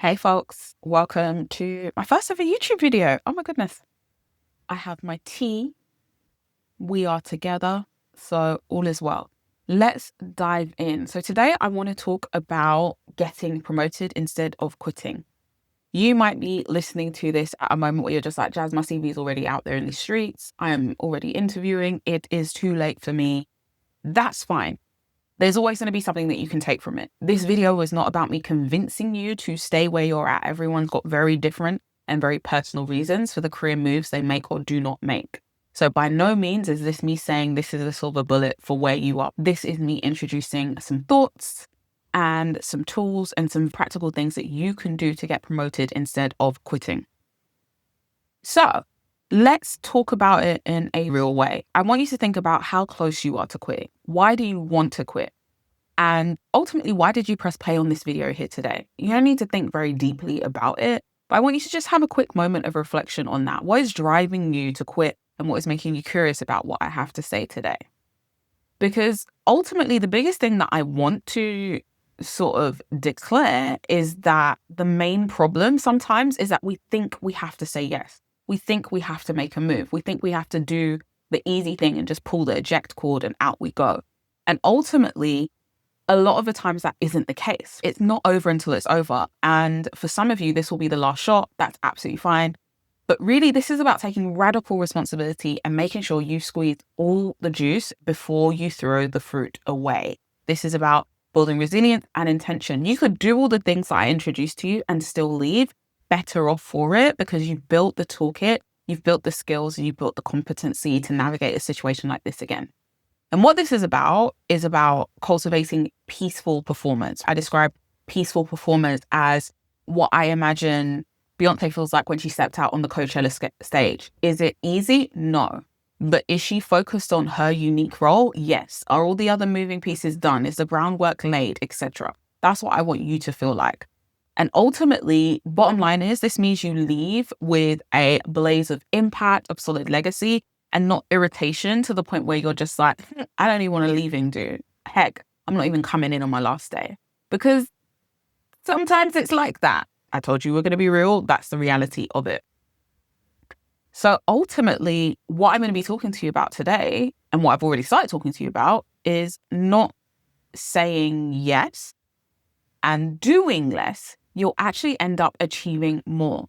Hey folks, welcome to my first ever YouTube video. Oh my goodness. I have my tea. We are together. So all is well. Let's dive in. So today I want to talk about getting promoted instead of quitting. You might be listening to this at a moment where you're just like, Jazz, my CV is already out there in the streets. I am already interviewing. It is too late for me. That's fine. There's always going to be something that you can take from it. This video is not about me convincing you to stay where you're at. Everyone's got very different and very personal reasons for the career moves they make or do not make. So by no means is this me saying this is a silver bullet for where you are. This is me introducing some thoughts and some tools and some practical things that you can do to get promoted instead of quitting. So let's talk about it in a real way. I want you to think about how close you are to quitting. Why do you want to quit? And ultimately, why did you press play on this video here today? You don't need to think very deeply about it, but I want you to just have a quick moment of reflection on that. What is driving you to quit and what is making you curious about what I have to say today? Because ultimately, the biggest thing that I want to sort of declare is that the main problem sometimes is that we think we have to say yes. We think we have to make a move. We think we have to do the easy thing and just pull the eject cord and out we go. And ultimately, a lot of the times that isn't the case. It's not over until it's over. And for some of you, this will be the last shot. That's absolutely fine. But really, this is about taking radical responsibility and making sure you squeeze all the juice before you throw the fruit away. This is about building resilience and intention. You could do all the things that I introduced to you and still leave better off for it because you've built the toolkit, you've built the skills, and you've built the competency to navigate a situation like this again. And what this is about cultivating peaceful performance. I describe peaceful performance as what I imagine Beyonce feels like when she stepped out on the Coachella stage. Is it easy? No. But is she focused on her unique role? Yes. Are all the other moving pieces done? Is the groundwork laid, etc.? That's what I want you to feel like. And ultimately, bottom line is this means you leave with a blaze of impact, of solid legacy, and not irritation to the point where you're just like, I don't even want to leave him, dude. Heck, I'm not even coming in on my last day. Because sometimes it's like that. I told you we're going to be real. That's the reality of it. So ultimately, what I'm going to be talking to you about today, and what I've already started talking to you about, is not saying yes and doing less. You'll actually end up achieving more.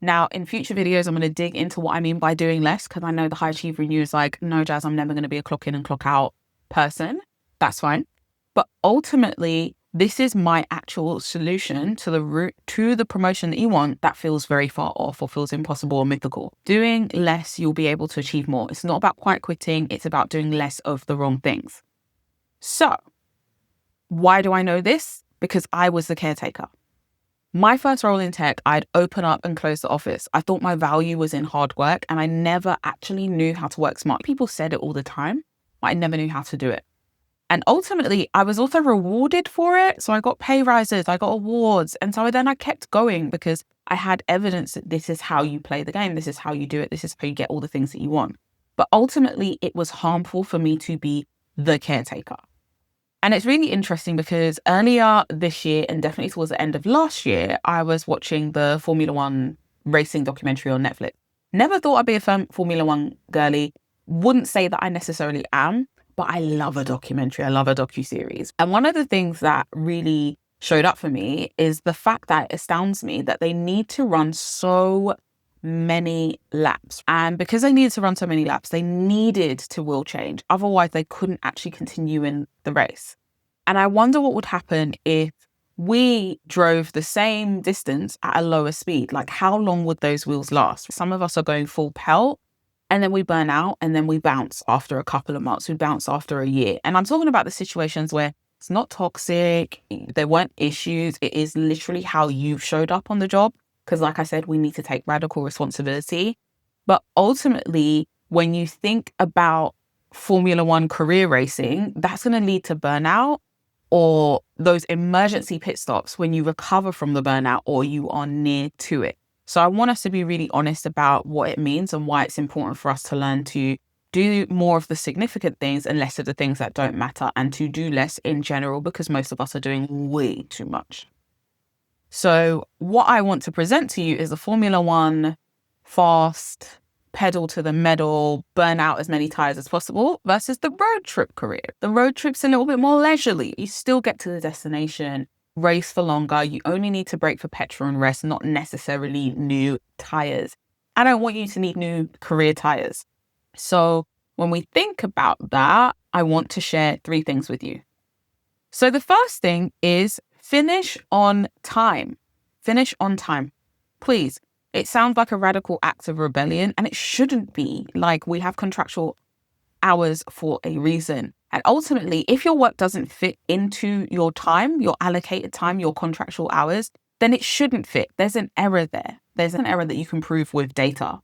Now, in future videos, I'm going to dig into what I mean by doing less, because I know the high achiever in you is like, no, Jazz, I'm never going to be a clock in and clock out person. That's fine. But ultimately, this is my actual solution to the route to the promotion that you want that feels very far off or feels impossible or mythical. Doing less, you'll be able to achieve more. It's not about quite quitting. It's about doing less of the wrong things. So why do I know this? Because I was the caretaker. My first role in tech, I'd open up and close the office. I thought my value was in hard work and I never actually knew how to work smart. People said it all the time, but I never knew how to do it. And ultimately, I was also rewarded for it. So I got pay rises, I got awards. And so then I kept going because I had evidence that this is how you play the game. This is how you do it. This is how you get all the things that you want. But ultimately, it was harmful for me to be the caretaker. And it's really interesting because earlier this year, and definitely towards the end of last year, I was watching the Formula One racing documentary on Netflix. Never thought I'd be a Formula One girly. Wouldn't say that I necessarily am, but I love a documentary. I love a docuseries. And one of the things that really showed up for me is the fact that it astounds me that they need to run so many laps. And because they needed to run so many laps, they needed to wheel change. Otherwise, they couldn't actually continue in the race. And I wonder what would happen if we drove the same distance at a lower speed. Like, how long would those wheels last? Some of us are going full pelt and then we burn out and then we bounce after a couple of months. We bounce after a year. And I'm talking about the situations where it's not toxic. There weren't issues. It is literally how you showed up on the job. Because like I said, we need to take radical responsibility. But ultimately, when you think about Formula One career racing, that's going to lead to burnout or those emergency pit stops when you recover from the burnout or you are near to it. So I want us to be really honest about what it means and why it's important for us to learn to do more of the significant things and less of the things that don't matter, and to do less in general because most of us are doing way too much. So what I want to present to you is the Formula One, fast, pedal to the metal, burn out as many tires as possible versus the road trip career. The road trip's a little bit more leisurely. You still get to the destination, race for longer. You only need to break for petrol and rest, not necessarily new tires. I don't want you to need new career tires. So when we think about that, I want to share 3 things with you. So the first thing is finish on time. Finish on time. Please. It sounds like a radical act of rebellion, and it shouldn't be. Like, we have contractual hours for a reason. And ultimately, if your work doesn't fit into your time, your allocated time, your contractual hours, then it shouldn't fit. There's an error there. There's an error that you can prove with data.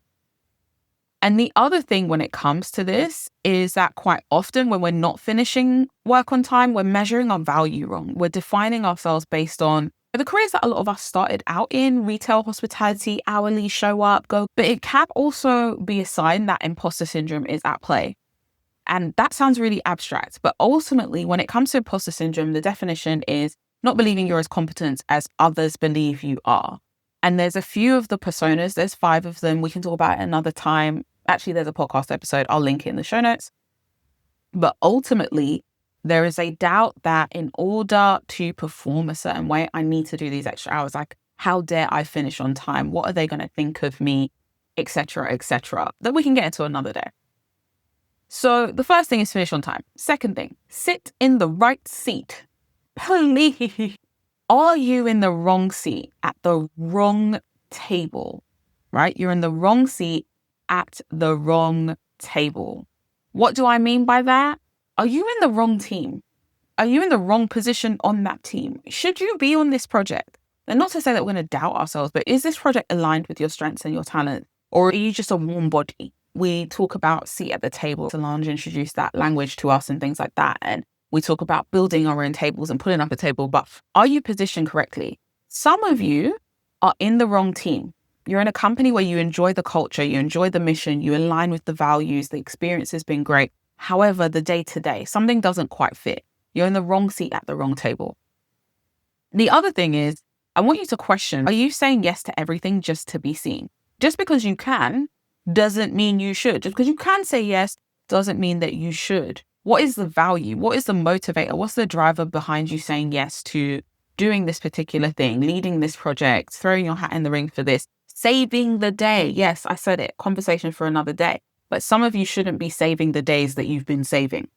And the other thing when it comes to this is that quite often when we're not finishing work on time, we're measuring our value wrong. We're defining ourselves based on the careers that a lot of us started out in: retail, hospitality, hourly, show up, go. But it can also be a sign that imposter syndrome is at play. And that sounds really abstract. But ultimately, when it comes to imposter syndrome, the definition is not believing you're as competent as others believe you are. And there's a few of the personas. There's 5 of them. We can talk about it another time. Actually, there's a podcast episode. I'll link it in the show notes. But ultimately, there is a doubt that in order to perform a certain way, I need to do these extra hours. Like, how dare I finish on time? What are they going to think of me? Etc., etc. That we can get into another day. So the first thing is finish on time. Second thing, sit in the right seat. Please. Are you in the wrong seat at the wrong table? Right? You're in the wrong seat at the wrong table. What do I mean by that? Are you in the wrong team? Are you in the wrong position on that team? Should you be on this project? And not to say that we're going to doubt ourselves, but is this project aligned with your strengths and your talent? Or are you just a warm body? We talk about seat at the table. Solange introduced that language to us and things like that. And we talk about building our own tables and putting up a table. But are you positioned correctly? Some of you are in the wrong team. You're in a company where you enjoy the culture, you enjoy the mission, you align with the values, the experience has been great. However, the day-to-day, something doesn't quite fit. You're in the wrong seat at the wrong table. The other thing is, I want you to question, are you saying yes to everything just to be seen? Just because you can doesn't mean you should. Just because you can say yes doesn't mean that you should. What is the value? What is the motivator? What's the driver behind you saying yes to doing this particular thing, leading this project, throwing your hat in the ring for this, saving the day? Yes, I said it. Conversation for another day. But some of you shouldn't be saving the days that you've been saving.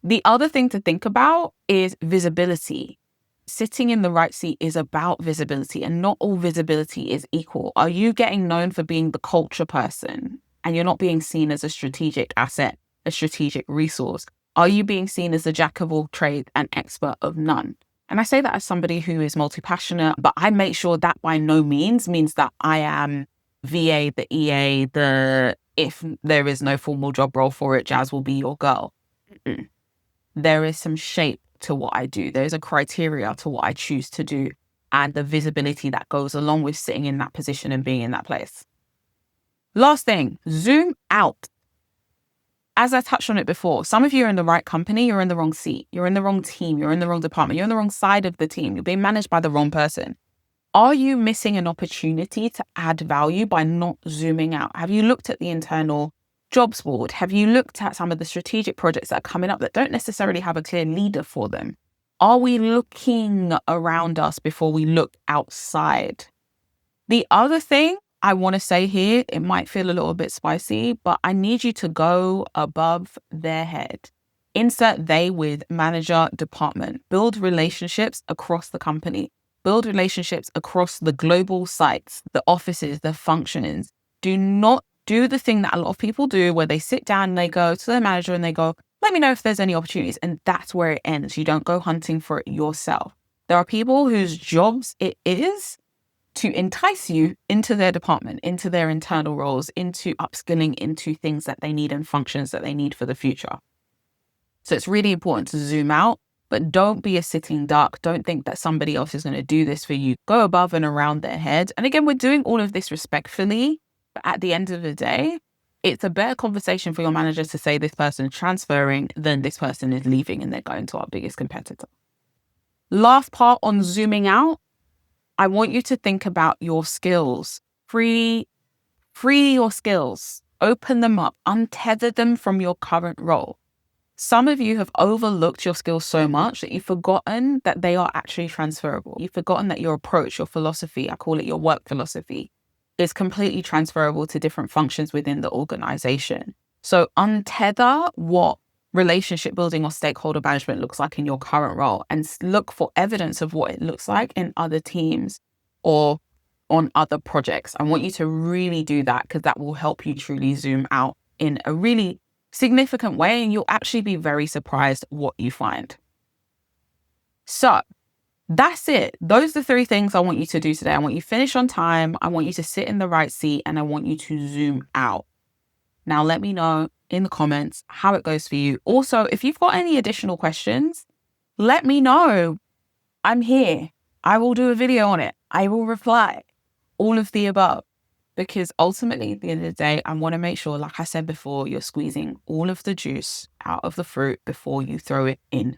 The other thing to think about is visibility. Sitting in the right seat is about visibility, and not all visibility is equal. Are you getting known for being the culture person and you're not being seen as a strategic asset, a strategic resource? Are you being seen as a jack of all trades and expert of none? And I say that as somebody who is multi-passionate, but I make sure that by no means that I am VA, the EA, if there is no formal job role for it, Jazz will be your girl. Mm-mm. There is some shape to what I do. There's a criteria to what I choose to do and the visibility that goes along with sitting in that position and being in that place. Last thing, zoom out. As I touched on it before, some of you are in the right company, you're in the wrong seat, you're in the wrong team, you're in the wrong department, you're on the wrong side of the team, you're being managed by the wrong person. Are you missing an opportunity to add value by not zooming out? Have you looked at the internal jobs board? Have you looked at some of the strategic projects that are coming up that don't necessarily have a clear leader for them? Are we looking around us before we look outside? The other thing I want to say here, it might feel a little bit spicy, but I need you to go above their head. Insert they with manager, department. Build relationships across the company. Build relationships across the global sites, the offices, the functions. Do not do the thing that a lot of people do where they sit down and they go to their manager and they go, let me know if there's any opportunities. And that's where it ends. You don't go hunting for it yourself. There are people whose jobs it is to entice you into their department, into their internal roles, into upskilling, into things that they need and functions that they need for the future. So it's really important to zoom out, but don't be a sitting duck. Don't think that somebody else is going to do this for you. Go above and around their head. And again, we're doing all of this respectfully, but at the end of the day, it's a better conversation for your manager to say this person is transferring than this person is leaving and they're going to our biggest competitor. Last part on zooming out. I want you to think about your skills. Free your skills. Open them up. Untether them from your current role. Some of you have overlooked your skills so much that you've forgotten that they are actually transferable. You've forgotten that your approach, your philosophy, I call it your work philosophy, is completely transferable to different functions within the organization. So untether what relationship building or stakeholder management looks like in your current role and look for evidence of what it looks like in other teams or on other projects. I want you to really do that because that will help you truly zoom out in a really significant way, and you'll actually be very surprised what you find. So that's it. Those are the 3 things I want you to do today. I want you to finish on time. I want you to sit in the right seat, and I want you to zoom out. Now, let me know in the comments how it goes for you. Also, if you've got any additional questions, let me know. I'm here. I will do a video on it. I will reply. All of the above. Because ultimately, at the end of the day, I want to make sure, like I said before, you're squeezing all of the juice out of the fruit before you throw it in